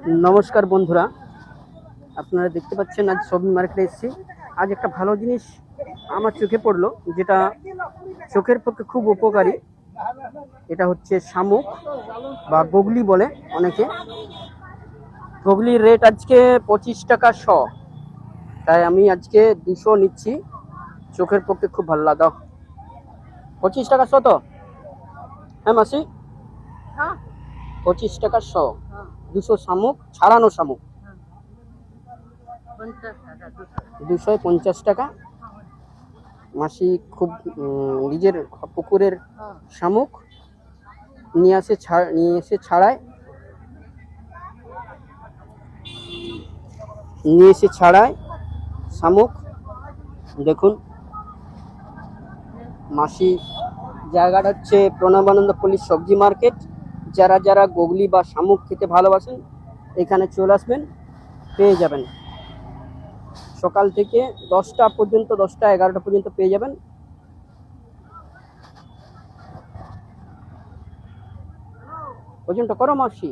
নমস্কার বন্ধুরা, আপনারা দেখতে পাচ্ছেন আজ সবজি মার্কেটে এসেছি। আজ একটা ভালো জিনিস আমার চোখে পড়লো, যেটা চোখের পক্ষে খুব উপকারী। এটা হচ্ছে শামুক বা গুগলি বলে অনেকে। গুগলির রেট আজকে 25 টাকা শ, তাই আমি আজকে 200 নিচ্ছি। চোখের পক্ষে খুব ভালো লাগা। 25 টাকা শ তো? হ্যাঁ মাসি, 25 টাকা শ। 200 শামুক, ছাড়ানো শামুক 250 টাকা। মাসি খুব নিজের পুকুরের শামুক নিয়ে এসে ছাড়ায় শামুক। দেখুন মাসি, জায়গাটা হচ্ছে প্রণবানন্দ পল্লী সবজি মার্কেট। যারা যারা গুগলি বা শামুক খেতে ভালোবাসেন এখানে চলে আসবেন, পেয়ে যাবেন। সকাল থেকে 10টা পর্যন্ত, 10টা 11টা পর্যন্ত পেয়ে যাবেন। ওজনটা করো মাসি।